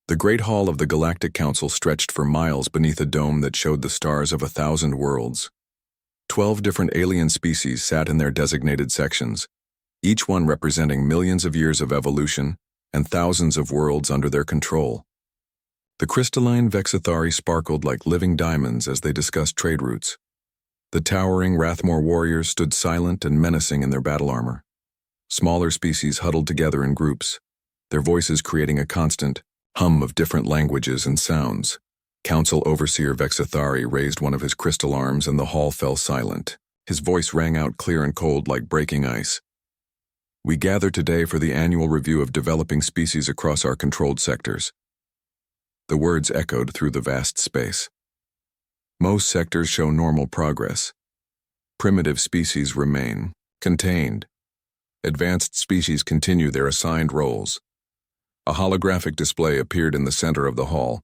The Great Hall of the Galactic Council stretched for miles beneath a dome that showed the stars of 1,000 worlds. 12 different alien species sat in their designated sections, each one representing millions of years of evolution and thousands of worlds under their control. The crystalline Vexithari sparkled like living diamonds as they discussed trade routes. The towering Rathmore warriors stood silent and menacing in their battle armor. Smaller species huddled together in groups, their voices creating a constant hum of different languages and sounds. Council Overseer Vexithari raised one of his crystal arms and the hall fell silent. His voice rang out clear and cold like breaking ice. We gather today for the annual review of developing species across our controlled sectors. The words echoed through the vast space. Most sectors show normal progress. Primitive species remain contained. Advanced species continue their assigned roles. A holographic display appeared in the center of the hall,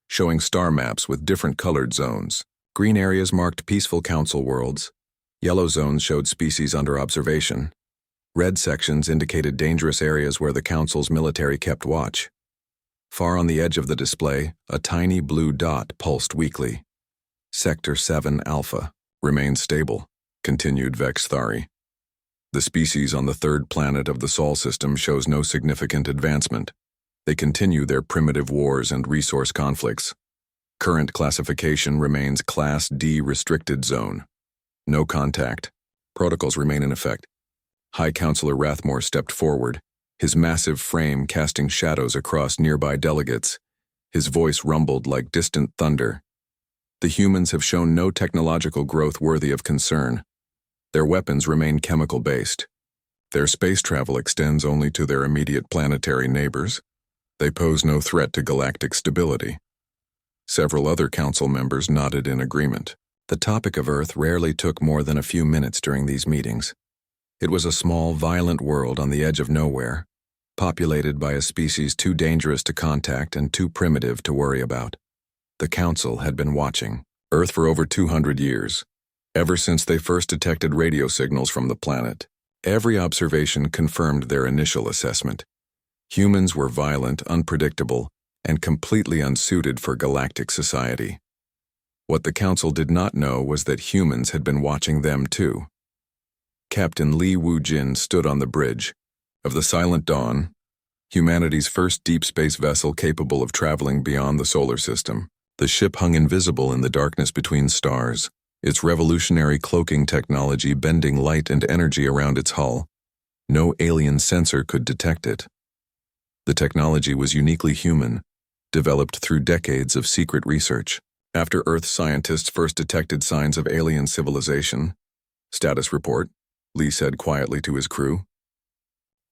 showing star maps with different colored zones. Green areas marked peaceful council worlds. Yellow zones showed species under observation. Red sections indicated dangerous areas where the council's military kept watch. Far on the edge of the display, a tiny blue dot pulsed weakly. Sector 7 Alpha remains stable, continued Vexithari. The species on the third planet of the Sol system shows no significant advancement. They continue their primitive wars and resource conflicts. Current classification remains Class D Restricted Zone. No contact. Protocols remain in effect. High Counselor Rathmore stepped forward, his massive frame casting shadows across nearby delegates. His voice rumbled like distant thunder. The humans have shown no technological growth worthy of concern. Their weapons remain chemical-based. Their space travel extends only to their immediate planetary neighbors. They pose no threat to galactic stability. Several other council members nodded in agreement. The topic of Earth rarely took more than a few minutes during these meetings. It was a small, violent world on the edge of nowhere, populated by a species too dangerous to contact and too primitive to worry about. The Council had been watching Earth for over 200 years, ever since they first detected radio signals from the planet. Every observation confirmed their initial assessment. Humans were violent, unpredictable, and completely unsuited for galactic society. What the Council did not know was that humans had been watching them too. Captain Li Wu-jin stood on the bridge of the Silent Dawn, humanity's first deep space vessel capable of traveling beyond the solar system. The ship hung invisible in the darkness between stars, its revolutionary cloaking technology bending light and energy around its hull. No alien sensor could detect it. The technology was uniquely human, developed through decades of secret research. After Earth scientists first detected signs of alien civilization, "Status report," Lee said quietly to his crew.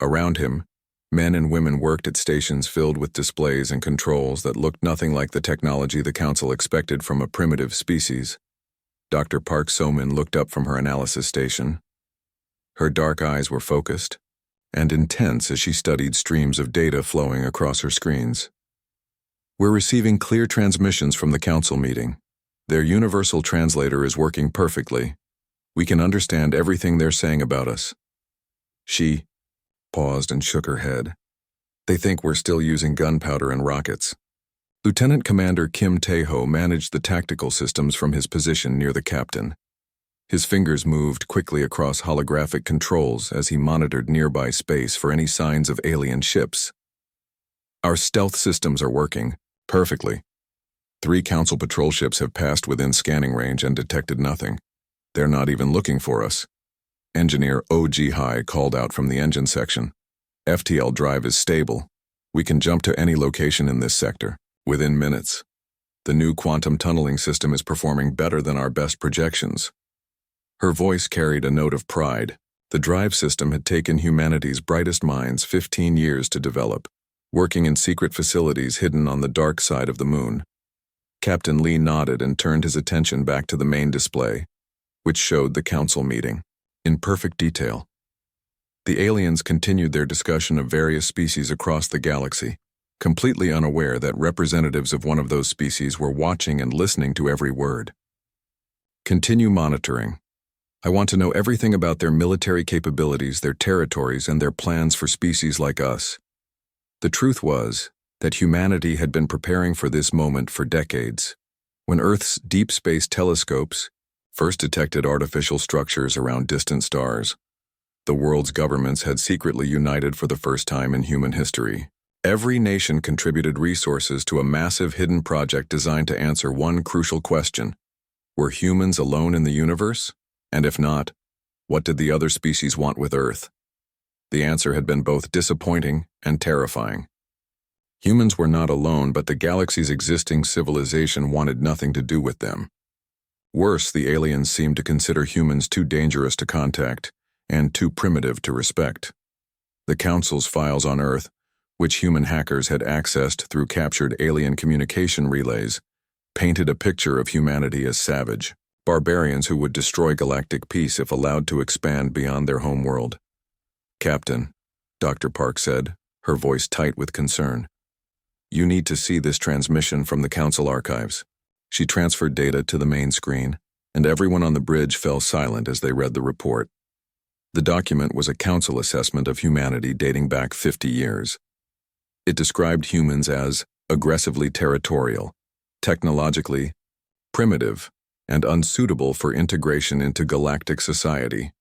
Around him, men and women worked at stations filled with displays and controls that looked nothing like the technology the Council expected from a primitive species. Dr. Park So-min looked up from her analysis station. Her dark eyes were focused and intense as she studied streams of data flowing across her screens. "We're receiving clear transmissions from the Council meeting. Their universal translator is working perfectly. We can understand everything they're saying about us." She paused and shook her head. "They think we're still using gunpowder and rockets." Lieutenant Commander Kim Tae-ho managed the tactical systems from his position near the captain. His fingers moved quickly across holographic controls as he monitored nearby space for any signs of alien ships. "Our stealth systems are working perfectly. 3 Council patrol ships have passed within scanning range and detected nothing. They're not even looking for us." Engineer O.G. Hai called out from the engine section. "FTL drive is stable. We can jump to any location in this sector within minutes. The new quantum tunneling system is performing better than our best projections." Her voice carried a note of pride. The drive system had taken humanity's brightest minds 15 years to develop, working in secret facilities hidden on the dark side of the moon. Captain Lee nodded and turned his attention back to the main display, which showed the Council meeting in perfect detail. The aliens continued their discussion of various species across the galaxy, completely unaware that representatives of one of those species were watching and listening to every word. "Continue monitoring. I want to know everything about their military capabilities, their territories, and their plans for species like us." The truth was, that humanity had been preparing for this moment for decades. When Earth's deep space telescopes first detected artificial structures around distant stars, the world's governments had secretly united for the first time in human history. Every nation contributed resources to a massive hidden project designed to answer one crucial question: were humans alone in the universe? And if not, what did the other species want with Earth? The answer had been both disappointing and terrifying. Humans were not alone, but the galaxy's existing civilization wanted nothing to do with them. Worse, the aliens seemed to consider humans too dangerous to contact and too primitive to respect. The Council's files on Earth, which human hackers had accessed through captured alien communication relays, painted a picture of humanity as savage, barbarians who would destroy galactic peace if allowed to expand beyond their home world. "Captain," Dr. Park said, her voice tight with concern, "you need to see this transmission from the Council archives." She transferred data to the main screen, and everyone on the bridge fell silent as they read the report. The document was a Council assessment of humanity dating back 50 years. It described humans as aggressively territorial, technologically primitive, and unsuitable for integration into galactic society.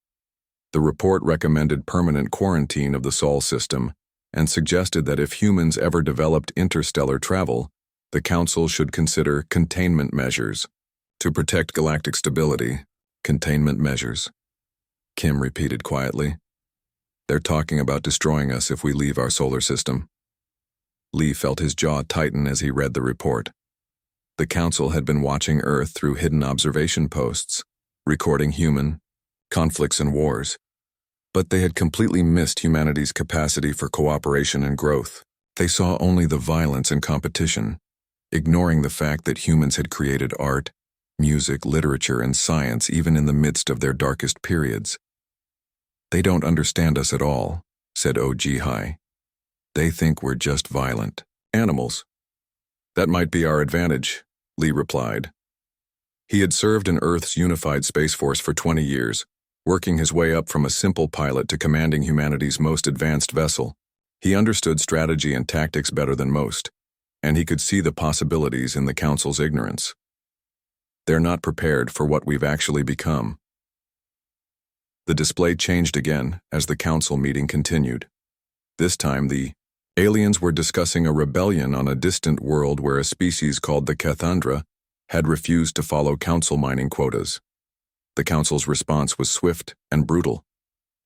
The report recommended permanent quarantine of the Sol system and suggested that if humans ever developed interstellar travel, the Council should consider containment measures to protect galactic stability. Containment measures, Kim repeated quietly. "They're talking about destroying us if we leave our solar system." Lee felt his jaw tighten as he read the report. The Council had been watching Earth through hidden observation posts, recording human conflicts and wars. But they had completely missed humanity's capacity for cooperation and growth. They saw only the violence and competition, ignoring the fact that humans had created art, music, literature, and science even in the midst of their darkest periods. "They don't understand us at all," said HFY. "They think we're just violent animals." "That might be our advantage," Lee replied. He had served in Earth's unified Space Force for 20 years, working his way up from a simple pilot to commanding humanity's most advanced vessel. He understood strategy and tactics better than most, and he could see the possibilities in the Council's ignorance. "They're not prepared for what we've actually become." The display changed again as the Council meeting continued. This time the aliens were discussing a rebellion on a distant world where a species called the Cathandra had refused to follow Council mining quotas. The Council's response was swift and brutal.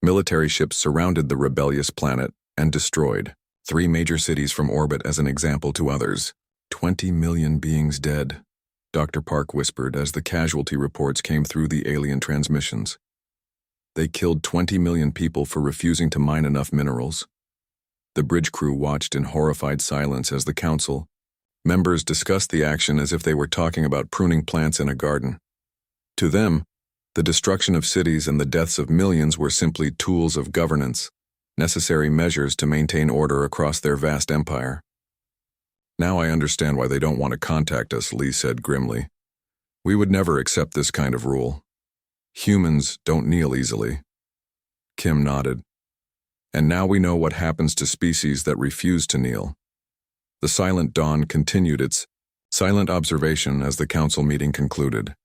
Military ships surrounded the rebellious planet and destroyed 3 major cities from orbit as an example to others. 20 million beings dead, Dr. Park whispered as the casualty reports came through the alien transmissions. They killed 20 million people for refusing to mine enough minerals. The bridge crew watched in horrified silence as the Council members discussed the action as if they were talking about pruning plants in a garden. To them, the destruction of cities and the deaths of millions were simply tools of governance, necessary measures to maintain order across their vast empire. "Now I understand why they don't want to contact us," Lee said grimly. "We would never accept this kind of rule. Humans don't kneel easily." Kim nodded. "And now we know what happens to species that refuse to kneel." The Silent Dawn continued its silent observation as the Council meeting concluded.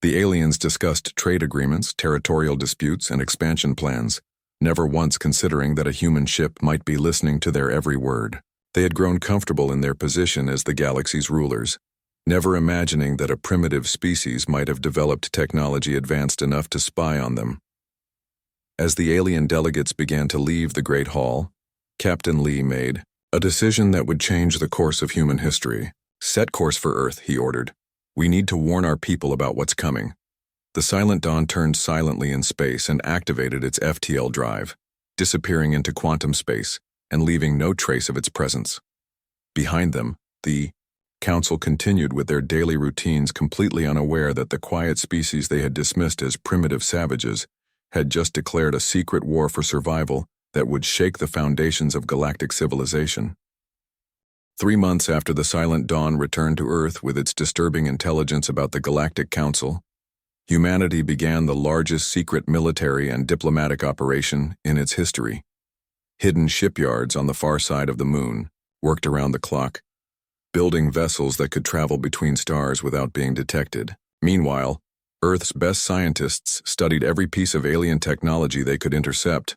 The aliens discussed trade agreements, territorial disputes, and expansion plans, never once considering that a human ship might be listening to their every word. They had grown comfortable in their position as the galaxy's rulers, never imagining that a primitive species might have developed technology advanced enough to spy on them. As the alien delegates began to leave the Great Hall, Captain Lee made a decision that would change the course of human history. "Set course for Earth," he ordered. "We need to warn our people about what's coming." The Silent Dawn turned silently in space and activated its FTL drive, disappearing into quantum space and leaving no trace of its presence. Behind them, the Council continued with their daily routines, completely unaware that the quiet species they had dismissed as primitive savages had just declared a secret war for survival that would shake the foundations of galactic civilization. 3 months after the Silent Dawn returned to Earth with its disturbing intelligence about the Galactic Council, humanity began the largest secret military and diplomatic operation in its history. Hidden shipyards on the far side of the moon, worked around the clock, building vessels that could travel between stars without being detected. Meanwhile, Earth's best scientists studied every piece of alien technology they could intercept,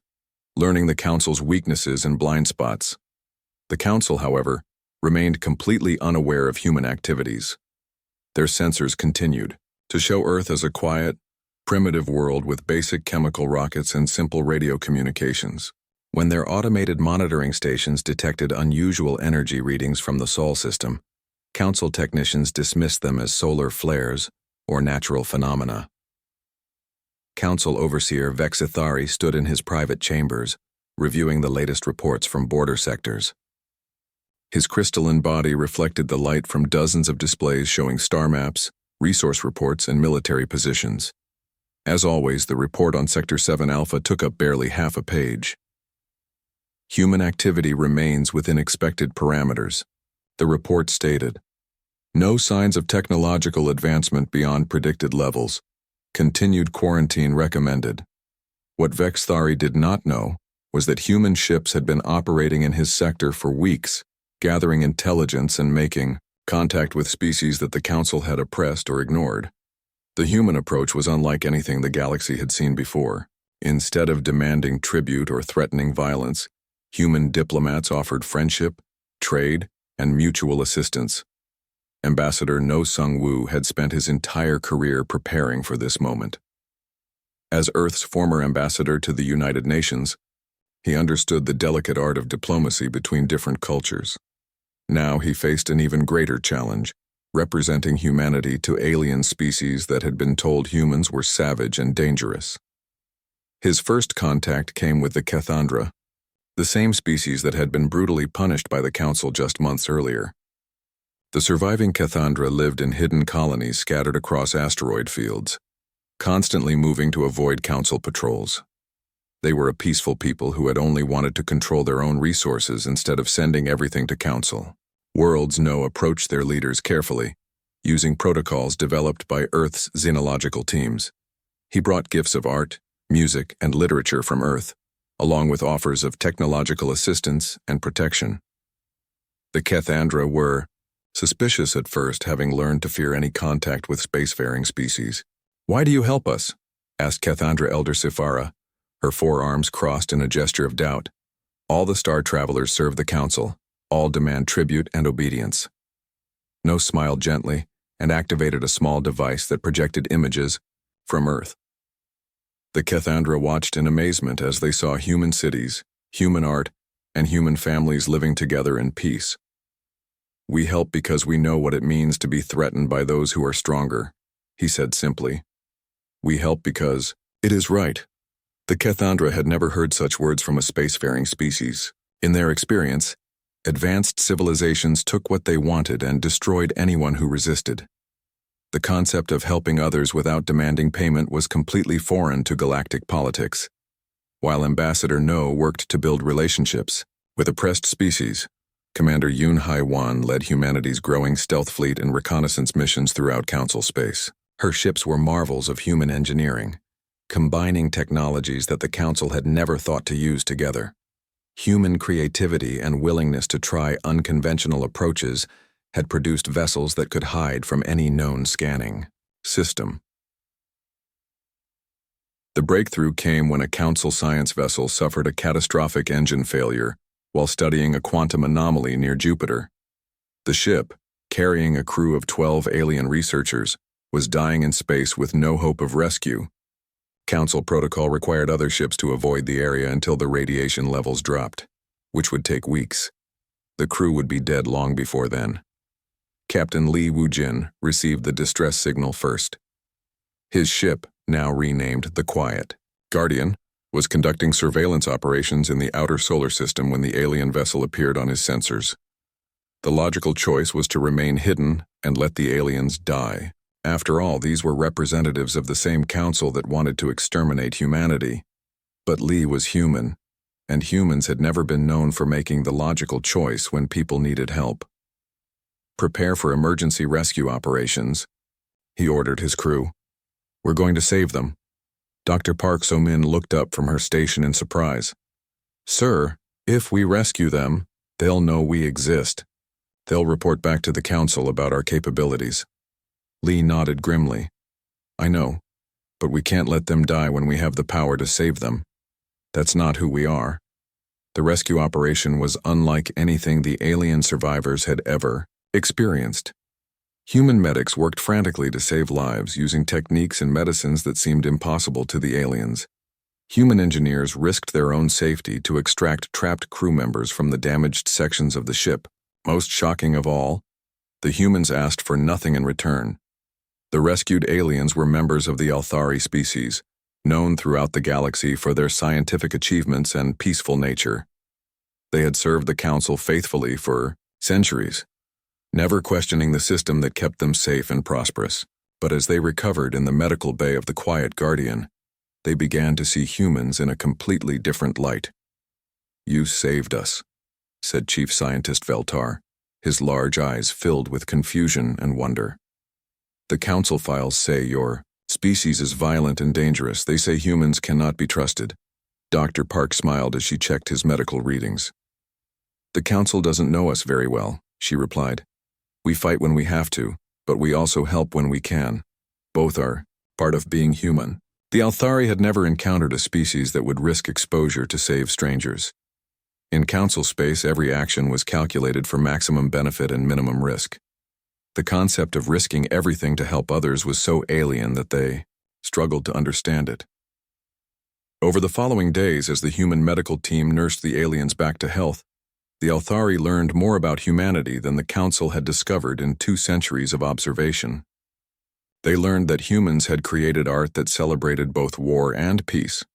learning the Council's weaknesses and blind spots. The Council, however, remained completely unaware of human activities. Their sensors continued to show Earth as a quiet, primitive world with basic chemical rockets and simple radio communications. When their automated monitoring stations detected unusual energy readings from the Sol system, Council technicians dismissed them as solar flares or natural phenomena. Council Overseer Vexithari stood in his private chambers, reviewing the latest reports from border sectors. His crystalline body reflected the light from dozens of displays showing star maps, resource reports, and military positions. As always, the report on Sector 7 Alpha took up barely half a page. Human activity remains within expected parameters, the report stated. No signs of technological advancement beyond predicted levels. Continued quarantine recommended. What Vexithari did not know was that human ships had been operating in his sector for weeks, gathering intelligence and making contact with species that the Council had oppressed or ignored. The human approach was unlike anything the galaxy had seen before. Instead of demanding tribute or threatening violence, human diplomats offered friendship, trade, and mutual assistance. Ambassador No Sung-woo had spent his entire career preparing for this moment. As Earth's former ambassador to the United Nations, he understood the delicate art of diplomacy between different cultures. Now he faced an even greater challenge, representing humanity to alien species that had been told humans were savage and dangerous. His first contact came with the Cathandra, the same species that had been brutally punished by the Council just months earlier. The surviving Cathandra lived in hidden colonies scattered across asteroid fields, constantly moving to avoid Council patrols. They were a peaceful people who had only wanted to control their own resources instead of sending everything to Council. Worlds No approached their leaders carefully, using protocols developed by Earth's xenological teams. He brought gifts of art, music, and literature from Earth, along with offers of technological assistance and protection. The Cathandra were suspicious at first, having learned to fear any contact with spacefaring species. "Why do you help us?" asked Cathandra Elder Sifara, her forearms crossed in a gesture of doubt. "All the star travelers serve the Council. All demand tribute and obedience." No smiled gently and activated a small device that projected images from Earth. The Cathandra watched in amazement as they saw human cities, human art, and human families living together in peace. "We help because we know what it means to be threatened by those who are stronger," he said simply. "We help because it is right." The Cathandra had never heard such words from a spacefaring species. In their experience, advanced civilizations took what they wanted and destroyed anyone who resisted. The concept of helping others without demanding payment was completely foreign to galactic politics. While Ambassador No worked to build relationships with oppressed species, Commander Yoon Hai-wan led humanity's growing stealth fleet in reconnaissance missions throughout Council space. Her ships were marvels of human engineering, combining technologies that the Council had never thought to use together. Human creativity and willingness to try unconventional approaches had produced vessels that could hide from any known scanning system. The breakthrough came when a Council science vessel suffered a catastrophic engine failure while studying a quantum anomaly near Jupiter. The ship, carrying a crew of 12 alien researchers, was dying in space with no hope of rescue. Council protocol required other ships to avoid the area until the radiation levels dropped, which would take weeks. The crew would be dead long before then. Captain Lee Woo-jin received the distress signal first. His ship, now renamed the Quiet Guardian, was conducting surveillance operations in the outer solar system when the alien vessel appeared on his sensors. The logical choice was to remain hidden and let the aliens die. After all, these were representatives of the same Council that wanted to exterminate humanity. But Lee was human, and humans had never been known for making the logical choice when people needed help. "Prepare for emergency rescue operations," he ordered his crew. "We're going to save them." Dr. Park So-min looked up from her station in surprise. "Sir, if we rescue them, They'll know we exist. They'll report back to the Council about our capabilities. Lee nodded grimly. I know, but we can't let them die when we have the power to save them. That's not who we are. The rescue operation was unlike anything the alien survivors had ever experienced. Human medics worked frantically to save lives using techniques and medicines that seemed impossible to the aliens. Human engineers risked their own safety to extract trapped crew members from the damaged sections of the ship. Most shocking of all, the humans asked for nothing in return. The rescued aliens were members of the Althari species, known throughout the galaxy for their scientific achievements and peaceful nature. They had served the Council faithfully for centuries, never questioning the system that kept them safe and prosperous. But as they recovered in the medical bay of the Quiet Guardian, they began to see humans in a completely different light. You saved us, said Chief Scientist Veltar, his large eyes filled with confusion and wonder. The Council files say your species is violent and dangerous. They say humans cannot be trusted. Dr. Park smiled as she checked his medical readings. The Council doesn't know us very well, she replied. We fight when we have to, but we also help when we can. Both are part of being human. The Althari had never encountered a species that would risk exposure to save strangers. In Council space, every action was calculated for maximum benefit and minimum risk. The concept of risking everything to help others was so alien that they struggled to understand it. Over the following days, as the human medical team nursed the aliens back to health, the Althari learned more about humanity than the Council had discovered in 2 centuries of observation. They learned that humans had created art that celebrated both war and peace.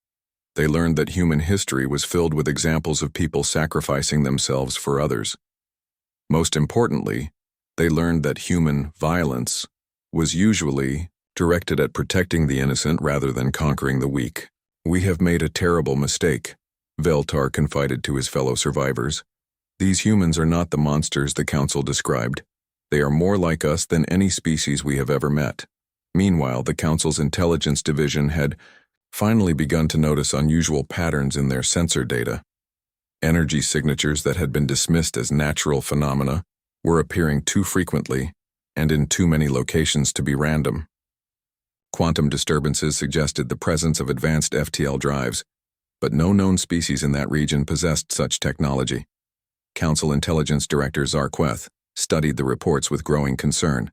They learned that human history was filled with examples of people sacrificing themselves for others. Most importantly, they learned that human violence was usually directed at protecting the innocent rather than conquering the weak. We have made a terrible mistake, Veltar confided to his fellow survivors. These humans are not the monsters the Council described. They are more like us than any species we have ever met. Meanwhile, the Council's intelligence division had finally begun to notice unusual patterns in their sensor data. Energy signatures that had been dismissed as natural phenomena were appearing too frequently and in too many locations to be random. Quantum disturbances suggested the presence of advanced FTL drives, but no known species in that region possessed such technology. Council Intelligence Director Zarqueth studied the reports with growing concern.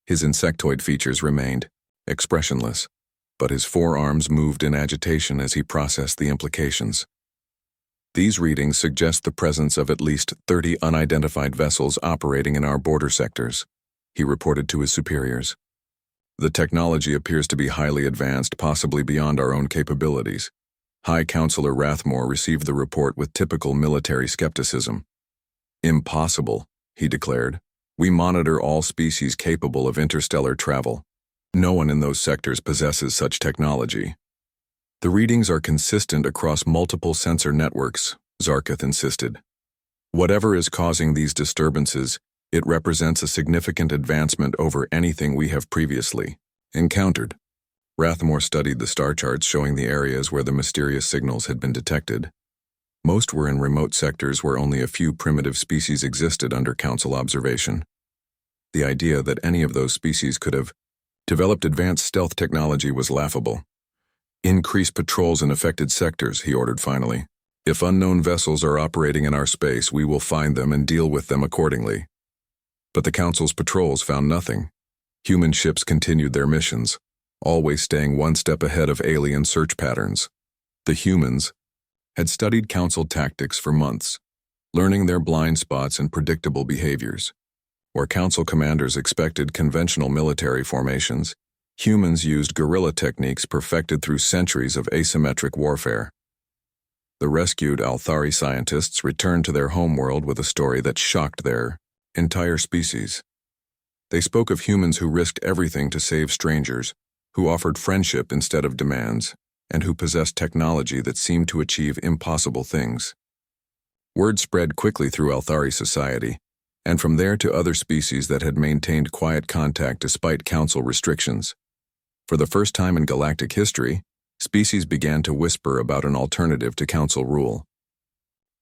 His insectoid features remained expressionless, but his forearms moved in agitation as he processed the implications. These readings suggest the presence of at least 30 unidentified vessels operating in our border sectors, he reported to his superiors. The technology appears to be highly advanced, possibly beyond our own capabilities. High Counselor Rathmore received the report with typical military skepticism. Impossible, he declared. We monitor all species capable of interstellar travel. No one in those sectors possesses such technology. The readings are consistent across multiple sensor networks, Zarqueth insisted. Whatever is causing these disturbances, it represents a significant advancement over anything we have previously encountered. Rathmore studied the star charts showing the areas where the mysterious signals had been detected. Most were in remote sectors where only a few primitive species existed under Council observation. The idea that any of those species could have developed advanced stealth technology was laughable. Increase patrols in affected sectors, he ordered finally. If unknown vessels are operating in our space, we will find them and deal with them accordingly. But the Council's patrols found nothing. Human ships continued their missions, always staying one step ahead of alien search patterns. The humans had studied Council tactics for months, learning their blind spots and predictable behaviors. Where Council commanders expected conventional military formations, humans used guerrilla techniques perfected through centuries of asymmetric warfare. The rescued Althari scientists returned to their homeworld with a story that shocked their entire species. They spoke of humans who risked everything to save strangers, who offered friendship instead of demands, and who possessed technology that seemed to achieve impossible things. Word spread quickly through Althari society, and from there to other species that had maintained quiet contact despite Council restrictions. For the first time in galactic history, species began to whisper about an alternative to Council rule.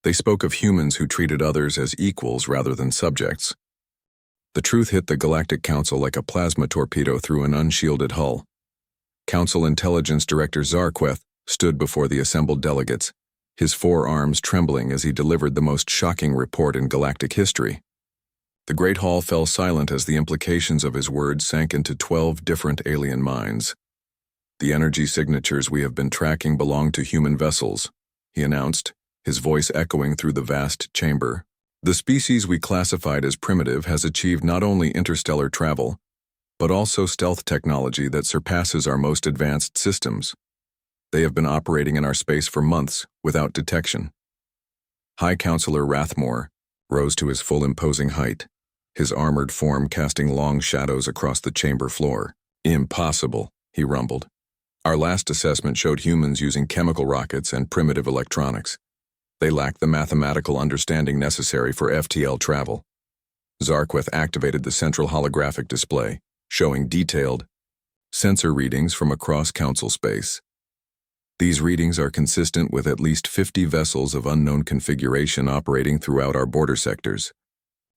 They spoke of humans who treated others as equals rather than subjects. The truth hit the Galactic Council like a plasma torpedo through an unshielded hull. Council Intelligence Director Zarqueth stood before the assembled delegates, his forearms trembling as he delivered the most shocking report in galactic history. The Great Hall fell silent as the implications of his words sank into 12 different alien minds. "The energy signatures we have been tracking belong to human vessels," he announced, his voice echoing through the vast chamber. "The species we classified as primitive has achieved not only interstellar travel, but also stealth technology that surpasses our most advanced systems. They have been operating in our space for months without detection." High Counselor Rathmore rose to his full imposing height, his armored form casting long shadows across the chamber floor. "Impossible," he rumbled. "Our last assessment showed humans using chemical rockets and primitive electronics. They lack the mathematical understanding necessary for FTL travel." Zarqueth activated the central holographic display, showing detailed sensor readings from across Council space. "These readings are consistent with at least 50 vessels of unknown configuration operating throughout our border sectors.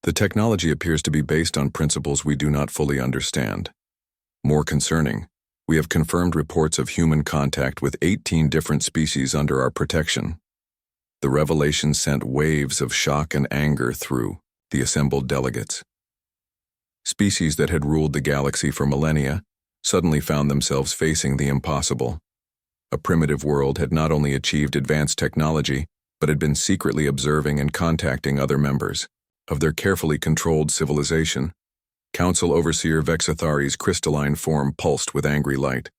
The technology appears to be based on principles we do not fully understand. More concerning, we have confirmed reports of human contact with 18 different species under our protection." The revelation sent waves of shock and anger through the assembled delegates. Species that had ruled the galaxy for millennia suddenly found themselves facing the impossible. A primitive world had not only achieved advanced technology, but had been secretly observing and contacting other members of their carefully controlled civilization. Council Overseer Vexathari's crystalline form pulsed with angry light.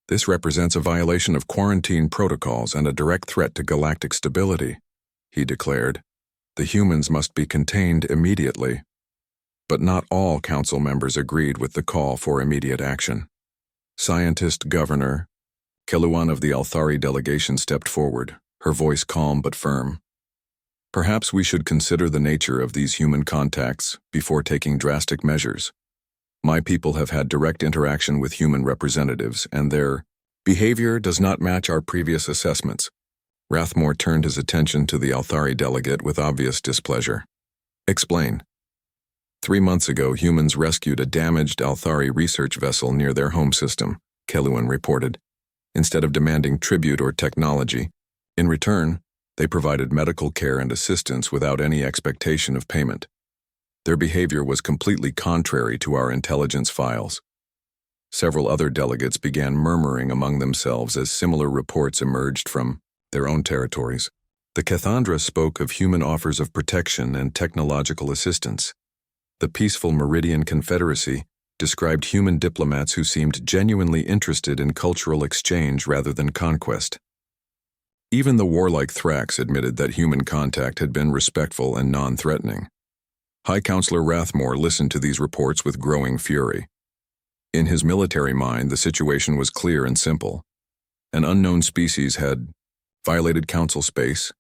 "This represents a violation of quarantine protocols and a direct threat to galactic stability," he declared. "The humans must be contained immediately." But not all council members agreed with the call for immediate action. Scientist Governor Keluan of the Althari delegation stepped forward, her voice calm but firm. "Perhaps we should consider the nature of these human contacts before taking drastic measures. My people have had direct interaction with human representatives, and their behavior does not match our previous assessments." Rathmore turned his attention to the Althari delegate with obvious displeasure. "Explain." 3 months ago, humans rescued a damaged Althari research vessel near their home system, Keluan reported. Instead of demanding tribute or technology, in return, they provided medical care and assistance without any expectation of payment. Their behavior was completely contrary to our intelligence files. Several other delegates began murmuring among themselves as similar reports emerged from their own territories. The Cathandra spoke of human offers of protection and technological assistance. The peaceful Meridian Confederacy described human diplomats who seemed genuinely interested in cultural exchange rather than conquest. Even the warlike Thrax admitted that human contact had been respectful and non-threatening. High Counselor Rathmore listened to these reports with growing fury. In his military mind, the situation was clear and simple. An unknown species had violated Council space,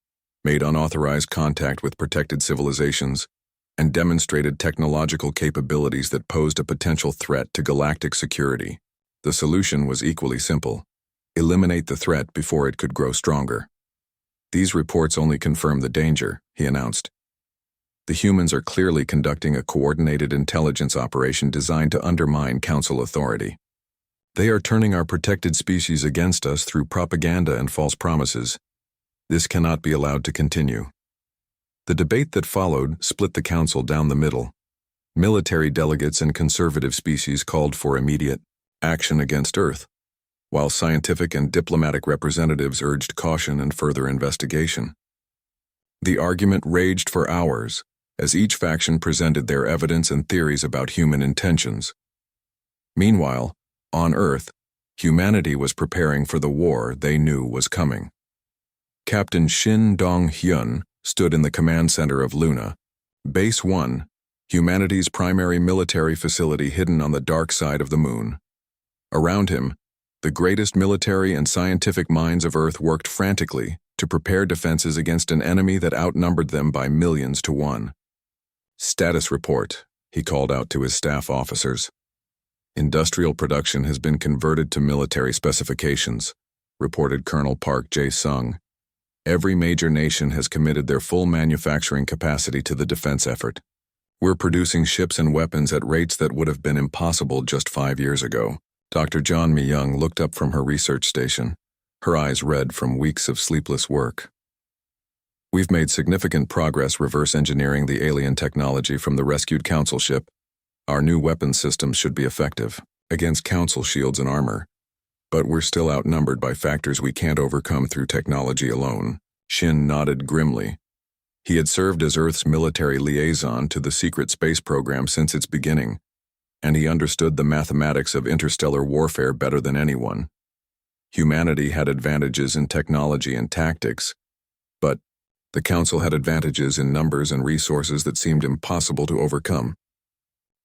made unauthorized contact with protected civilizations, and demonstrated technological capabilities that posed a potential threat to galactic security. The solution was equally simple: eliminate the threat before it could grow stronger. "These reports only confirm the danger," he announced. "The humans are clearly conducting a coordinated intelligence operation designed to undermine Council authority. They are turning our protected species against us through propaganda and false promises. This cannot be allowed to continue." The debate that followed split the Council down the middle. Military delegates and conservative species called for immediate action against Earth, while scientific and diplomatic representatives urged caution and further investigation. The argument raged for hours, as each faction presented their evidence and theories about human intentions. Meanwhile, on Earth, humanity was preparing for the war they knew was coming. Captain Shin Dong-hyun stood in the command center of Luna, Base 1, humanity's primary military facility hidden on the dark side of the moon. Around him, the greatest military and scientific minds of Earth worked frantically to prepare defenses against an enemy that outnumbered them by millions to one. "Status report," he called out to his staff officers. "Industrial production has been converted to military specifications," reported Colonel Park Jae-sung. Every major nation has committed their full manufacturing capacity to the defense effort. We're producing ships and weapons at rates that would have been impossible just 5 years ago. Dr. John Myung looked up from her research station, her eyes red from weeks of sleepless work. We've made significant progress reverse engineering the alien technology from the rescued Council ship. Our new weapons systems should be effective against Council shields and armor, but we're still outnumbered by factors we can't overcome through technology alone. Shin nodded grimly. He had served as Earth's military liaison to the secret space program since its beginning, and he understood the mathematics of interstellar warfare better than anyone. Humanity had advantages in technology and tactics, but the Council had advantages in numbers and resources that seemed impossible to overcome.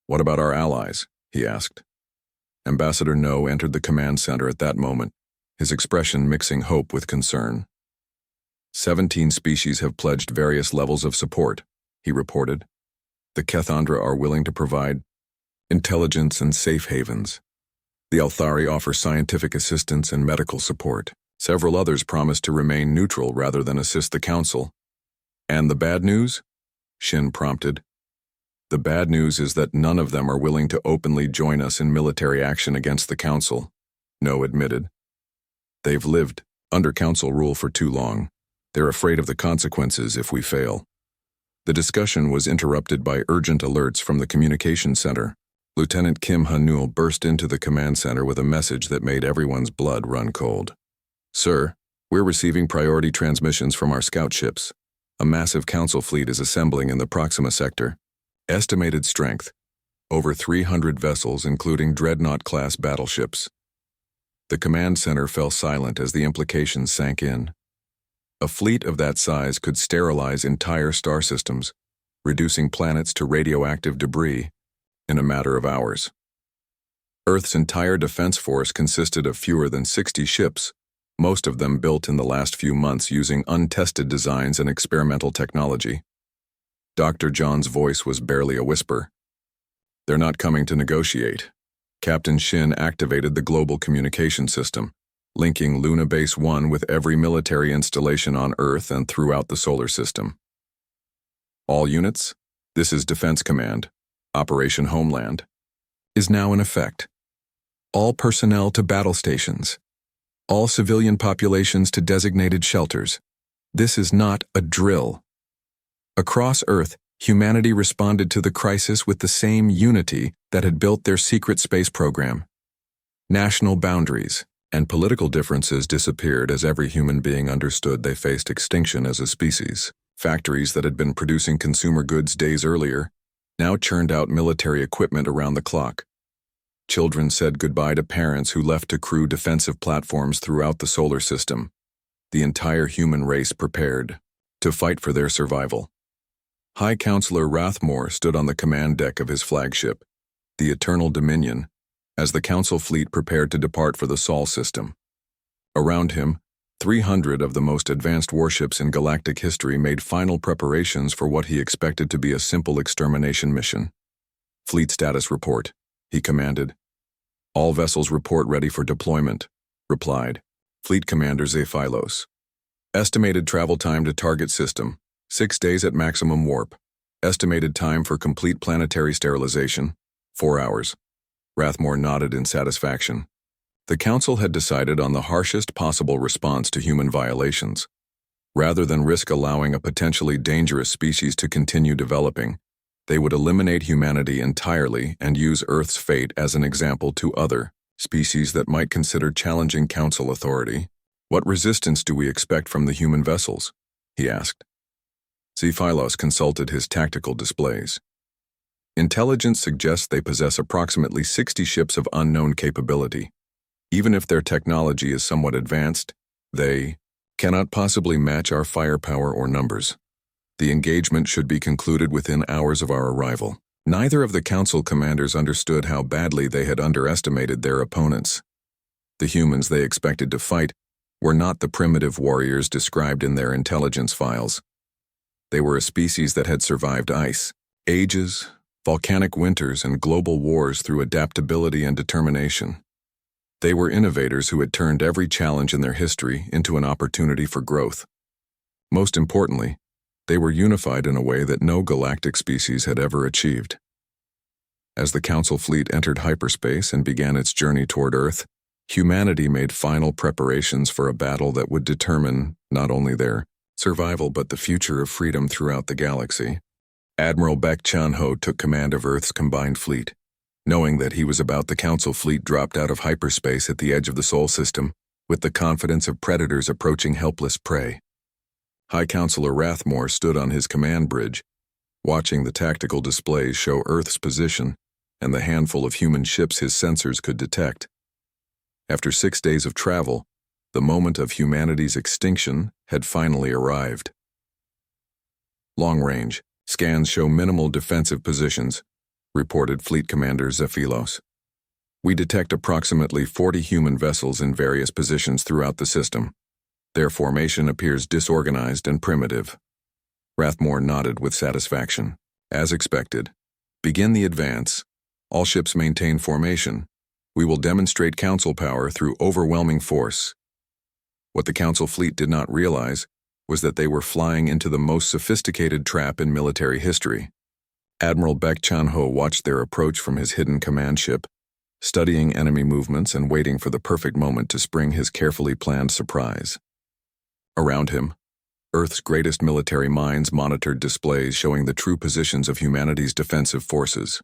"What about our allies?" he asked. Ambassador No entered the command center at that moment, his expression mixing hope with concern. 17 species have pledged various levels of support, he reported. The Kethandra are willing to provide intelligence and safe havens. The Althari offer scientific assistance and medical support. Several others promise to remain neutral rather than assist the Council. "And the bad news?" Shin prompted. "The bad news is that none of them are willing to openly join us in military action against the Council," No admitted. "They've lived under Council rule for too long. They're afraid of the consequences if we fail." The discussion was interrupted by urgent alerts from the communications center. Lieutenant Kim Hanul burst into the command center with a message that made everyone's blood run cold. "Sir, we're receiving priority transmissions from our scout ships. A massive Council fleet is assembling in the Proxima sector. Estimated strength, over 300 vessels including Dreadnought-class battleships." The command center fell silent as the implications sank in. A fleet of that size could sterilize entire star systems, reducing planets to radioactive debris in a matter of hours. Earth's entire defense force consisted of fewer than 60 ships, most of them built in the last few months using untested designs and experimental technology. Dr. John's voice was barely a whisper. "They're not coming to negotiate." Captain Shin activated the global communication system, linking Luna Base 1 with every military installation on Earth and throughout the solar system. "All units, this is Defense Command. Operation Homeland is now in effect. All personnel to battle stations. All civilian populations to designated shelters. This is not a drill." Across Earth, humanity responded to the crisis with the same unity that had built their secret space program. National boundaries and political differences disappeared as every human being understood they faced extinction as a species. Factories that had been producing consumer goods days earlier now churned out military equipment around the clock. Children said goodbye to parents who left to crew defensive platforms throughout the solar system. The entire human race prepared to fight for their survival. High Counselor Rathmore stood on the command deck of his flagship, the Eternal Dominion, as the Council fleet prepared to depart for the Sol system. Around him, 300 of the most advanced warships in galactic history made final preparations for what he expected to be a simple extermination mission. "Fleet status report," he commanded. "All vessels report ready for deployment," replied Fleet Commander Zephylos. "Estimated travel time to target system, 6 days at maximum warp. Estimated time for complete planetary sterilization, 4 hours. Rathmore nodded in satisfaction. The Council had decided on the harshest possible response to human violations. Rather than risk allowing a potentially dangerous species to continue developing, they would eliminate humanity entirely and use Earth's fate as an example to other species that might consider challenging Council authority. "What resistance do we expect from the human vessels?" he asked. Zephylos consulted his tactical displays. "Intelligence suggests they possess approximately 60 ships of unknown capability. Even if their technology is somewhat advanced, they cannot possibly match our firepower or numbers. The engagement should be concluded within hours of our arrival." Neither of the Council commanders understood how badly they had underestimated their opponents. The humans they expected to fight were not the primitive warriors described in their intelligence files. They were a species that had survived ice, ages, volcanic winters, and global wars through adaptability and determination. They were innovators who had turned every challenge in their history into an opportunity for growth. Most importantly, they were unified in a way that no galactic species had ever achieved. As the Council fleet entered hyperspace and began its journey toward Earth, humanity made final preparations for a battle that would determine not only their survival but the future of freedom throughout the galaxy. Admiral Baek Chan-ho took command of Earth's combined fleet. Knowing that he was about, the Council fleet dropped out of hyperspace at the edge of the Sol system, with the confidence of predators approaching helpless prey. High Counselor Rathmore stood on his command bridge, watching the tactical displays show Earth's position and the handful of human ships his sensors could detect. After 6 days of travel, the moment of humanity's extinction had finally arrived. Long-range scans show minimal defensive positions, reported Fleet Commander Zephylos. We detect approximately 40 human vessels in various positions throughout the system. Their formation appears disorganized and primitive. Rathmore nodded with satisfaction. As expected. Begin the advance. All ships maintain formation. We will demonstrate Council power through overwhelming force. What the Council fleet did not realize was that they were flying into the most sophisticated trap in military history. Admiral Baek Chan-ho watched their approach from his hidden command ship, studying enemy movements and waiting for the perfect moment to spring his carefully planned surprise. Around him, Earth's greatest military minds monitored displays showing the true positions of humanity's defensive forces.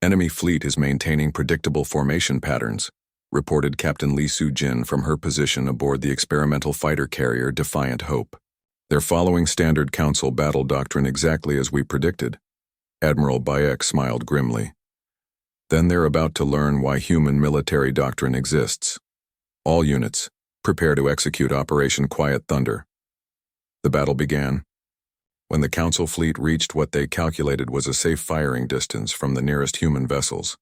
Enemy fleet is maintaining predictable formation patterns, reported Captain Lee Soo-jin from her position aboard the experimental fighter carrier Defiant Hope. They're following standard Council battle doctrine exactly as we predicted. Admiral Bayek smiled grimly. Then they're about to learn why human military doctrine exists. All units, prepare to execute Operation Quiet Thunder. The battle began. When the Council fleet reached what they calculated was a safe firing distance from the nearest human vessels,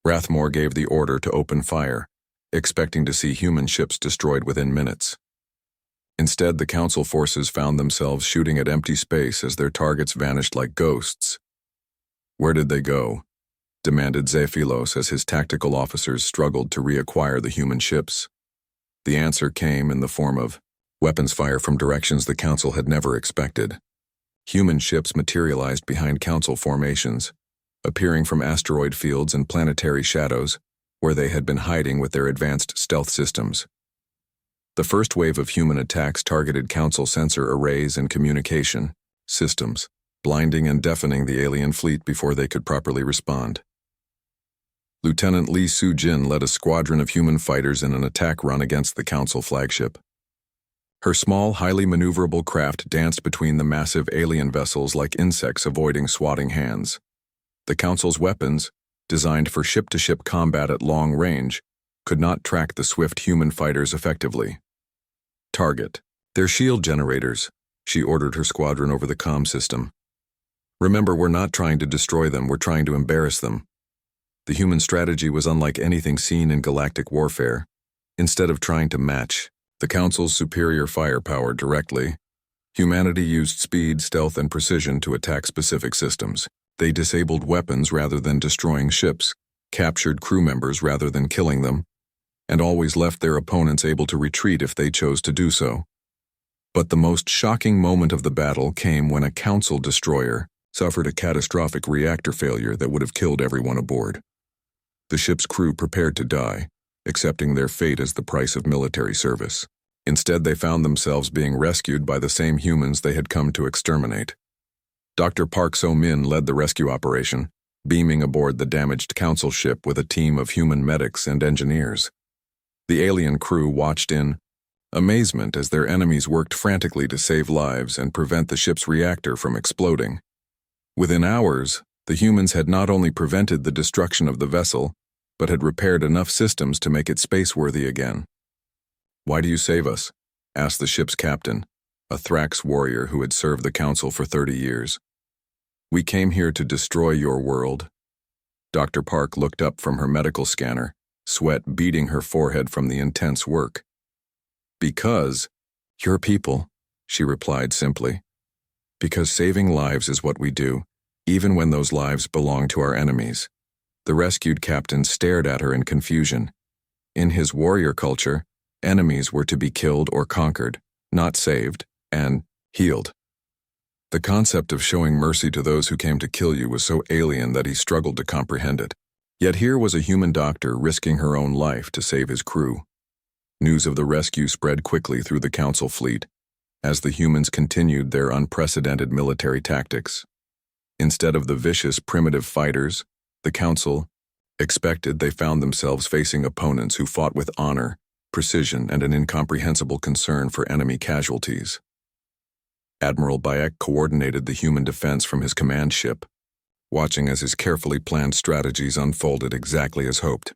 Rathmore gave the order to open fire, expecting to see human ships destroyed within minutes. Instead, the Council forces found themselves shooting at empty space as their targets vanished like ghosts. Where did they go? Demanded Zephylos as his tactical officers struggled to reacquire the human ships. The answer came in the form of weapons fire from directions the Council had never expected. Human ships materialized behind Council formations, appearing from asteroid fields and planetary shadows, where they had been hiding with their advanced stealth systems. The first wave of human attacks targeted Council sensor arrays and communication systems, blinding and deafening the alien fleet before they could properly respond. Lieutenant Lee Soo-jin led a squadron of human fighters in an attack run against the Council flagship. Her small, highly maneuverable craft danced between the massive alien vessels like insects avoiding swatting hands. The Council's weapons, designed for ship-to-ship combat at long range, could not track the swift human fighters effectively. Target their shield generators, she ordered her squadron over the comm system. Remember, we're not trying to destroy them, we're trying to embarrass them. The human strategy was unlike anything seen in galactic warfare. Instead of trying to match the Council's superior firepower directly, humanity used speed, stealth, and precision to attack specific systems. They disabled weapons rather than destroying ships, captured crew members rather than killing them, and always left their opponents able to retreat if they chose to do so. But the most shocking moment of the battle came when a Council destroyer suffered a catastrophic reactor failure that would have killed everyone aboard. The ship's crew prepared to die, accepting their fate as the price of military service. Instead, they found themselves being rescued by the same humans they had come to exterminate. Dr. Park So-min led the rescue operation, beaming aboard the damaged Council ship with a team of human medics and engineers. The alien crew watched in amazement as their enemies worked frantically to save lives and prevent the ship's reactor from exploding. Within hours, the humans had not only prevented the destruction of the vessel, but had repaired enough systems to make it space-worthy again. "Why do you save us?" asked the ship's captain, a Thrax warrior who had served the Council for 30 years. "We came here to destroy your world." Dr. Park looked up from her medical scanner, sweat beading her forehead from the intense work. "Because your people," she replied simply. "Because saving lives is what we do, even when those lives belong to our enemies." The rescued captain stared at her in confusion. In his warrior culture, enemies were to be killed or conquered, not saved, and healed. The concept of showing mercy to those who came to kill you was so alien that he struggled to comprehend it. Yet here was a human doctor risking her own life to save his crew. News of the rescue spread quickly through the Council fleet, as the humans continued their unprecedented military tactics. Instead of the vicious, primitive fighters, the Council expected they found themselves facing opponents who fought with honor, precision, and an incomprehensible concern for enemy casualties. Admiral Bayek coordinated the human defense from his command ship, watching as his carefully planned strategies unfolded exactly as hoped.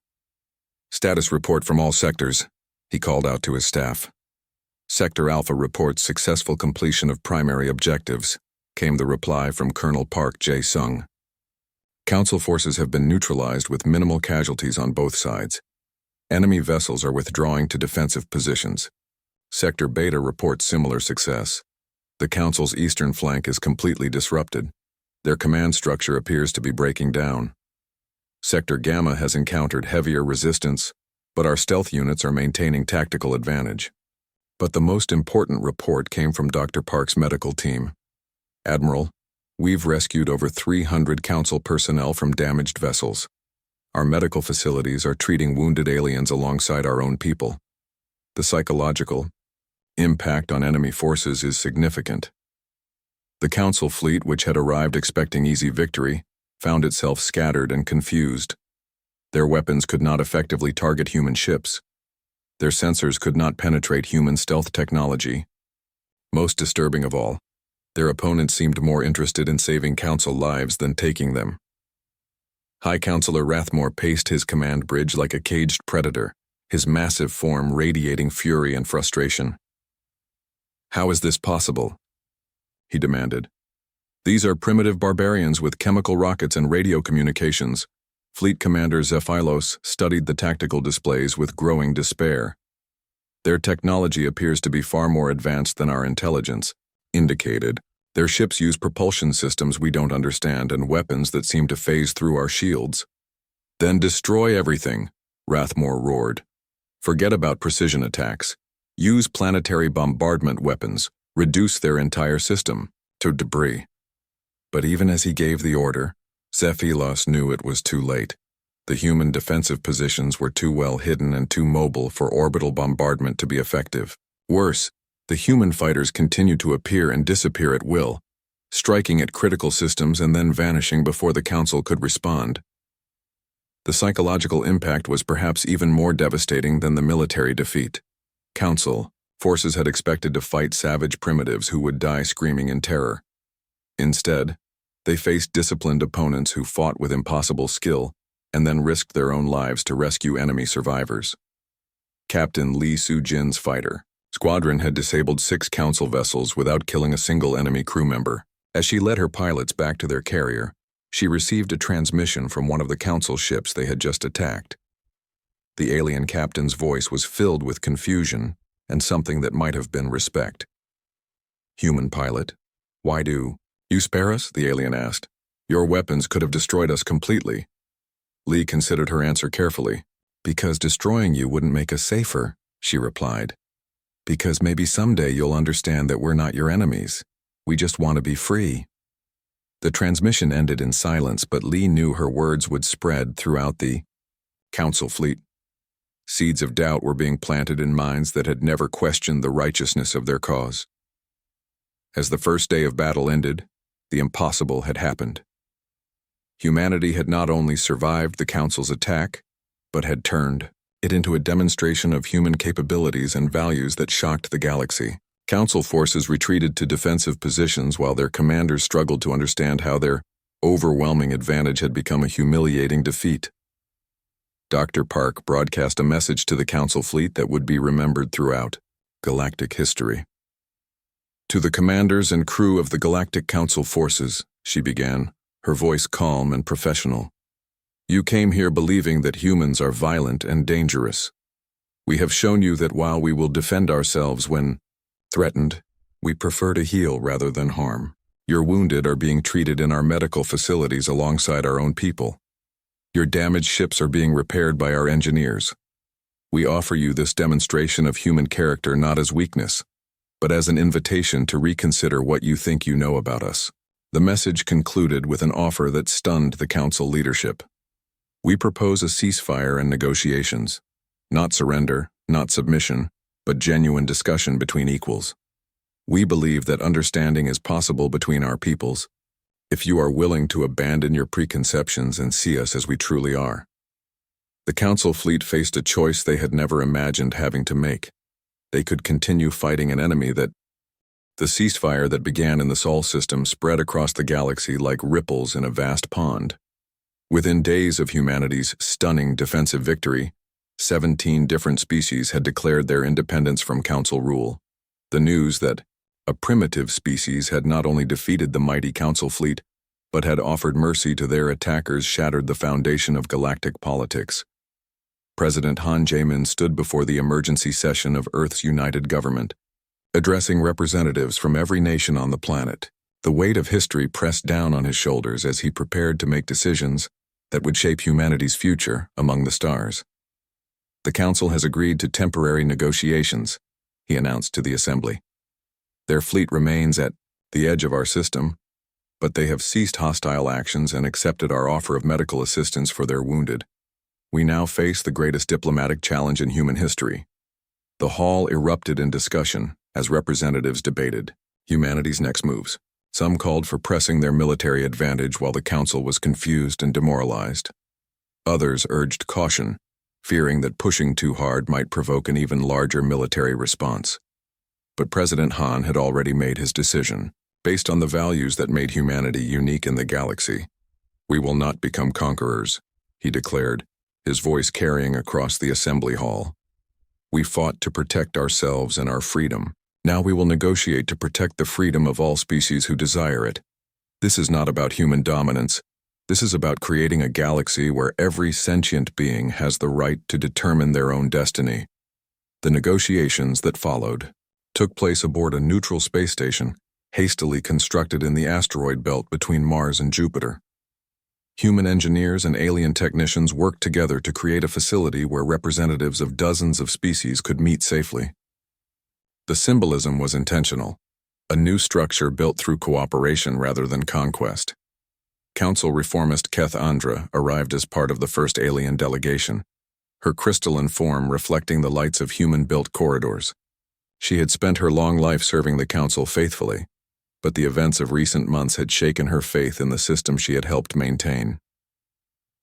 "Status report from all sectors," he called out to his staff. "Sector Alpha reports successful completion of primary objectives," came the reply from Colonel Park Jae-sung. "Council forces have been neutralized with minimal casualties on both sides. Enemy vessels are withdrawing to defensive positions. Sector Beta reports similar success. The Council's eastern flank is completely disrupted. Their command structure appears to be breaking down. Sector Gamma has encountered heavier resistance, but our stealth units are maintaining tactical advantage." But the most important report came from Dr. Park's medical team. "Admiral, we've rescued over 300 Council personnel from damaged vessels. Our medical facilities are treating wounded aliens alongside our own people. The psychological impact on enemy forces is significant." The Council fleet, which had arrived expecting easy victory, found itself scattered and confused. Their weapons could not effectively target human ships. Their sensors could not penetrate human stealth technology. Most disturbing of all, their opponents seemed more interested in saving Council lives than taking them. High Counselor Rathmore paced his command bridge like a caged predator, his massive form radiating fury and frustration. "How is this possible?" he demanded. "These are primitive barbarians with chemical rockets and radio communications." Fleet Commander Zephylos studied the tactical displays with growing despair. "Their technology appears to be far more advanced than our intelligence indicated. Their ships use propulsion systems we don't understand and weapons that seem to phase through our shields." "Then destroy everything," Rathmore roared. "Forget about precision attacks. Use planetary bombardment weapons. Reduce their entire system to debris." But even as he gave the order, Zephylos knew it was too late. The human defensive positions were too well hidden and too mobile for orbital bombardment to be effective. Worse, the human fighters continued to appear and disappear at will, striking at critical systems and then vanishing before the Council could respond. The psychological impact was perhaps even more devastating than the military defeat. Council forces had expected to fight savage primitives who would die screaming in terror. Instead, they faced disciplined opponents who fought with impossible skill and then risked their own lives to rescue enemy survivors. Captain Lee Soo-jin's fighter squadron had disabled 6 Council vessels without killing a single enemy crew member. As she led her pilots back to their carrier, she received a transmission from one of the Council ships they had just attacked. The alien captain's voice was filled with confusion and something that might have been respect. "Human pilot, why do you spare us?" the alien asked. "Your weapons could have destroyed us completely." Lee considered her answer carefully. "Because destroying you wouldn't make us safer," she replied. "Because maybe someday you'll understand that we're not your enemies. We just want to be free." The transmission ended in silence, but Lee knew her words would spread throughout the Council fleet. Seeds of doubt were being planted in minds that had never questioned the righteousness of their cause. As the first day of battle ended, the impossible had happened. Humanity had not only survived the Council's attack, but had turned it into a demonstration of human capabilities and values that shocked the galaxy. Council forces retreated to defensive positions while their commanders struggled to understand how their overwhelming advantage had become a humiliating defeat. Dr. Park broadcast a message to the Council fleet that would be remembered throughout galactic history. "To the commanders and crew of the Galactic Council forces," she began, her voice calm and professional. "You came here believing that humans are violent and dangerous. We have shown you that while we will defend ourselves when threatened, we prefer to heal rather than harm. Your wounded are being treated in our medical facilities alongside our own people. Your damaged ships are being repaired by our engineers. We offer you this demonstration of human character not as weakness, but as an invitation to reconsider what you think you know about us. The message concluded with an offer that stunned the Council leadership. We propose a ceasefire and negotiations. Not surrender, not submission, but genuine discussion between equals. We believe that understanding is possible between our peoples, if you are willing to abandon your preconceptions and see us as we truly are. The Council fleet faced a choice they had never imagined having to make. They could continue fighting an enemy that... The ceasefire that began in the Sol system spread across the galaxy like ripples in a vast pond. Within days of humanity's stunning defensive victory, 17 different species had declared their independence from Council rule. The news that a primitive species had not only defeated the mighty Council fleet, but had offered mercy to their attackers shattered the foundation of galactic politics. President Han Jae-min stood before the emergency session of Earth's united government, addressing representatives from every nation on the planet. The weight of history pressed down on his shoulders as he prepared to make decisions that would shape humanity's future among the stars. The Council has agreed to temporary negotiations, he announced to the Assembly. Their fleet remains at the edge of our system, but they have ceased hostile actions and accepted our offer of medical assistance for their wounded. We now face the greatest diplomatic challenge in human history. The hall erupted in discussion as representatives debated humanity's next moves. Some called for pressing their military advantage while the Council was confused and demoralized. Others urged caution, fearing that pushing too hard might provoke an even larger military response. But President Han had already made his decision, based on the values that made humanity unique in the galaxy. We will not become conquerors, he declared, his voice carrying across the assembly hall. We fought to protect ourselves and our freedom. Now we will negotiate to protect the freedom of all species who desire it. This is not about human dominance. This is about creating a galaxy where every sentient being has the right to determine their own destiny. The negotiations that followed took place aboard a neutral space station, hastily constructed in the asteroid belt between Mars and Jupiter. Human engineers and alien technicians worked together to create a facility where representatives of dozens of species could meet safely. The symbolism was intentional, a new structure built through cooperation rather than conquest. Council reformist Keth Andra arrived as part of the first alien delegation, her crystalline form reflecting the lights of human-built corridors. She had spent her long life serving the Council faithfully, but the events of recent months had shaken her faith in the system she had helped maintain.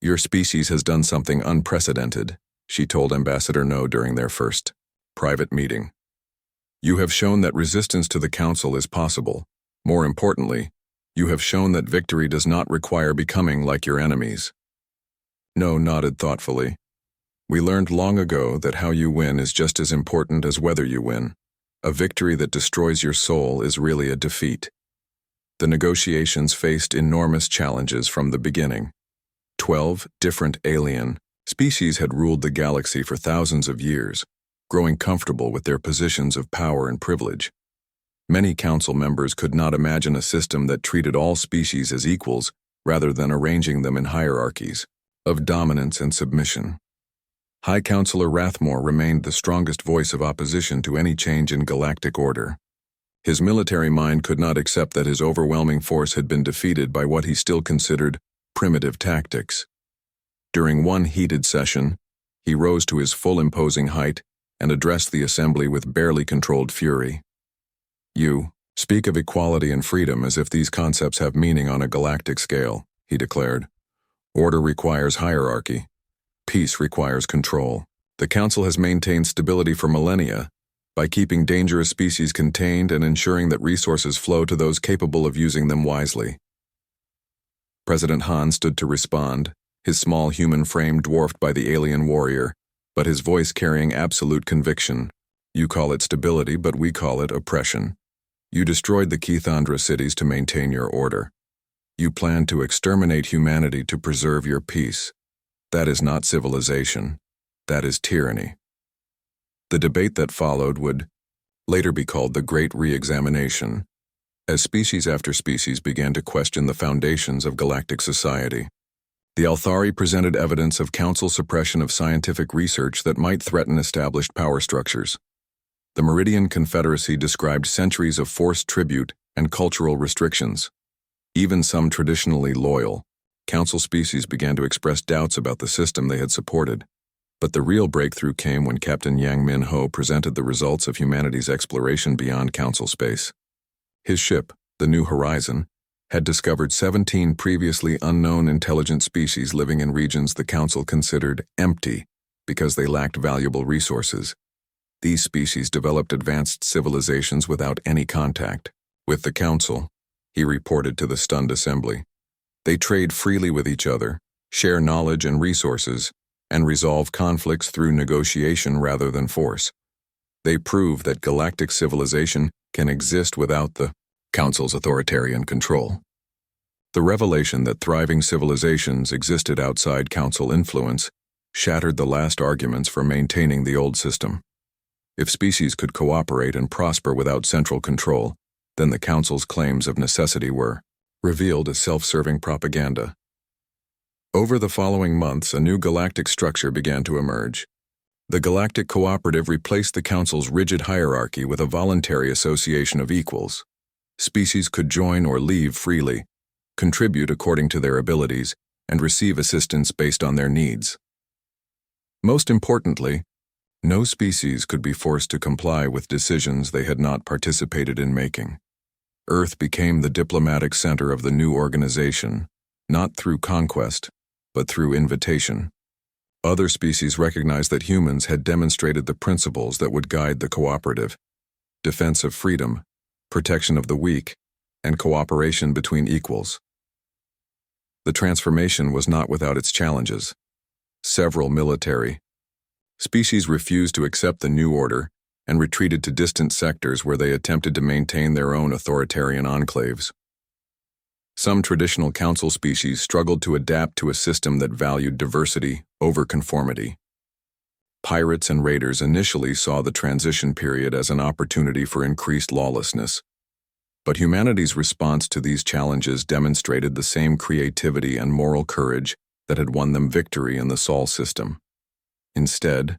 Your species has done something unprecedented, she told Ambassador No during their first private meeting. You have shown that resistance to the Council is possible. More importantly, you have shown that victory does not require becoming like your enemies. No nodded thoughtfully. We learned long ago that how you win is just as important as whether you win. A victory that destroys your soul is really a defeat. The negotiations faced enormous challenges from the beginning. 12 different alien species had ruled the galaxy for thousands of years, growing comfortable with their positions of power and privilege. Many Council members could not imagine a system that treated all species as equals rather than arranging them in hierarchies of dominance and submission. High Counselor Rathmore remained the strongest voice of opposition to any change in galactic order. His military mind could not accept that his overwhelming force had been defeated by what he still considered primitive tactics. During one heated session, he rose to his full imposing height and addressed the assembly with barely controlled fury. You speak of equality and freedom as if these concepts have meaning on a galactic scale, he declared. Order requires hierarchy. Peace requires control. The Council has maintained stability for millennia by keeping dangerous species contained and ensuring that resources flow to those capable of using them wisely. President Han stood to respond, his small human frame dwarfed by the alien warrior, but his voice carrying absolute conviction. You call it stability, but we call it oppression. You destroyed the Keithandra cities to maintain your order. You planned to exterminate humanity to preserve your peace. That is not civilization. That is tyranny. The debate that followed would later be called the Great Re-Examination, as species after species began to question the foundations of galactic society. The Althari presented evidence of Council suppression of scientific research that might threaten established power structures. The Meridian Confederacy described centuries of forced tribute and cultural restrictions. Even some traditionally loyal Council species began to express doubts about the system they had supported. But the real breakthrough came when Captain Yang Min-ho presented the results of humanity's exploration beyond Council space. His ship, the New Horizon, had discovered 17 previously unknown intelligent species living in regions the Council considered empty because they lacked valuable resources. These species developed advanced civilizations without any contact with the Council, he reported to the stunned assembly. They trade freely with each other, share knowledge and resources, and resolve conflicts through negotiation rather than force. They prove that galactic civilization can exist without the Council's authoritarian control. The revelation that thriving civilizations existed outside Council influence shattered the last arguments for maintaining the old system. If species could cooperate and prosper without central control, then the Council's claims of necessity were revealed as self-serving propaganda. Over the following months, a new galactic structure began to emerge. The Galactic Cooperative replaced the Council's rigid hierarchy with a voluntary association of equals. Species could join or leave freely, contribute according to their abilities, and receive assistance based on their needs. Most importantly, no species could be forced to comply with decisions they had not participated in making. Earth became the diplomatic center of the new organization, not through conquest, but through invitation. Other species recognized that humans had demonstrated the principles that would guide the cooperative: defense of freedom, protection of the weak, and cooperation between equals. The transformation was not without its challenges. Several military species refused to accept the new order and retreated to distant sectors where they attempted to maintain their own authoritarian enclaves. Some traditional Council species struggled to adapt to a system that valued diversity over conformity. Pirates and raiders initially saw the transition period as an opportunity for increased lawlessness. But humanity's response to these challenges demonstrated the same creativity and moral courage that had won them victory in the Sol system. Instead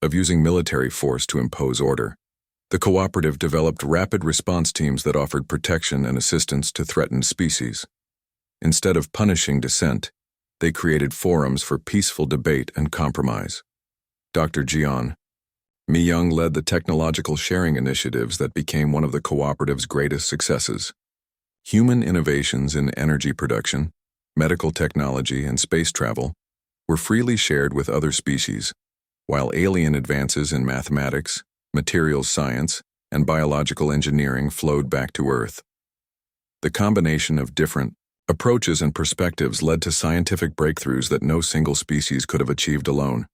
of using military force to impose order, the cooperative developed rapid response teams that offered protection and assistance to threatened species. Instead of punishing dissent, they created forums for peaceful debate and compromise. Dr. Jian Mi-young led the technological sharing initiatives that became one of the cooperative's greatest successes. Human innovations in energy production, medical technology, and space travel were freely shared with other species, while alien advances in mathematics, materials science, and biological engineering flowed back to Earth. The combination of different approaches and perspectives led to scientific breakthroughs that no single species could have achieved alone.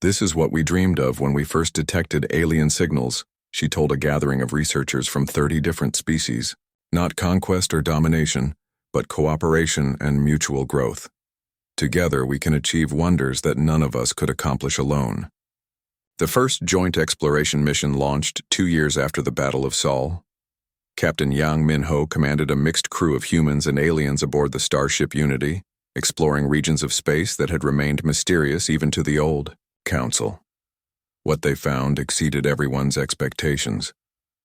"This is what we dreamed of when we first detected alien signals," she told a gathering of researchers from 30 different species. "Not conquest or domination, but cooperation and mutual growth. Together we can achieve wonders that none of us could accomplish alone." The first joint exploration mission launched 2 years after the Battle of Sol. Captain Yang Min-ho commanded a mixed crew of humans and aliens aboard the starship Unity, exploring regions of space that had remained mysterious even to the old Council. What they found exceeded everyone's expectations.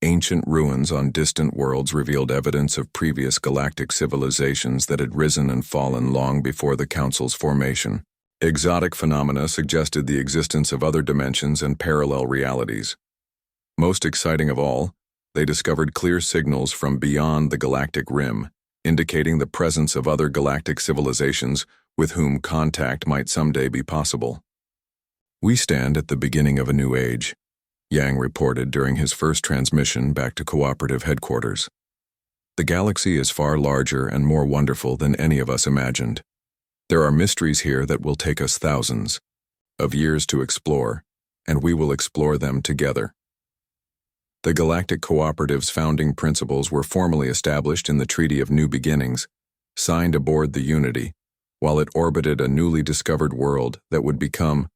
Ancient ruins on distant worlds revealed evidence of previous galactic civilizations that had risen and fallen long before the Council's formation. Exotic phenomena suggested the existence of other dimensions and parallel realities. Most exciting of all, they discovered clear signals from beyond the galactic rim, indicating the presence of other galactic civilizations with whom contact might someday be possible. "We stand at the beginning of a new age," Yang reported during his first transmission back to cooperative headquarters. "The galaxy is far larger and more wonderful than any of us imagined. There are mysteries here that will take us thousands of years to explore, and we will explore them together." The Galactic Cooperative's founding principles were formally established in the Treaty of New Beginnings, signed aboard the Unity, while it orbited a newly discovered world that would become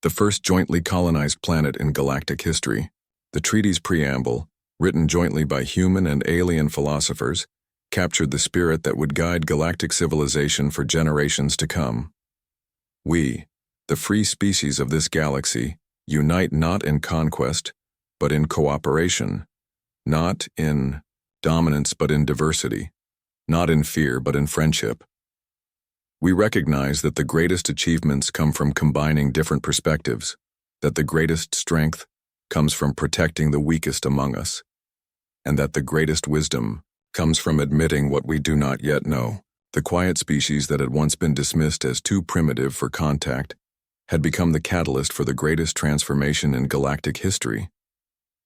the first jointly colonized planet in galactic history. The treaty's preamble, written jointly by human and alien philosophers, captured the spirit that would guide galactic civilization for generations to come. "We, the free species of this galaxy, unite not in conquest, but in cooperation, not in dominance but in diversity, not in fear but in friendship. We recognize that the greatest achievements come from combining different perspectives, that the greatest strength comes from protecting the weakest among us, and that the greatest wisdom comes from admitting what we do not yet know. The quiet species that had once been dismissed as too primitive for contact had become the catalyst for the greatest transformation in galactic history.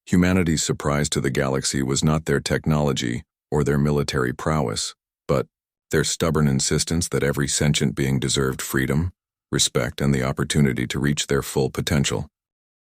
Humanity's surprise to the galaxy was not their technology or their military prowess, but their stubborn insistence that every sentient being deserved freedom, respect, and the opportunity to reach their full potential.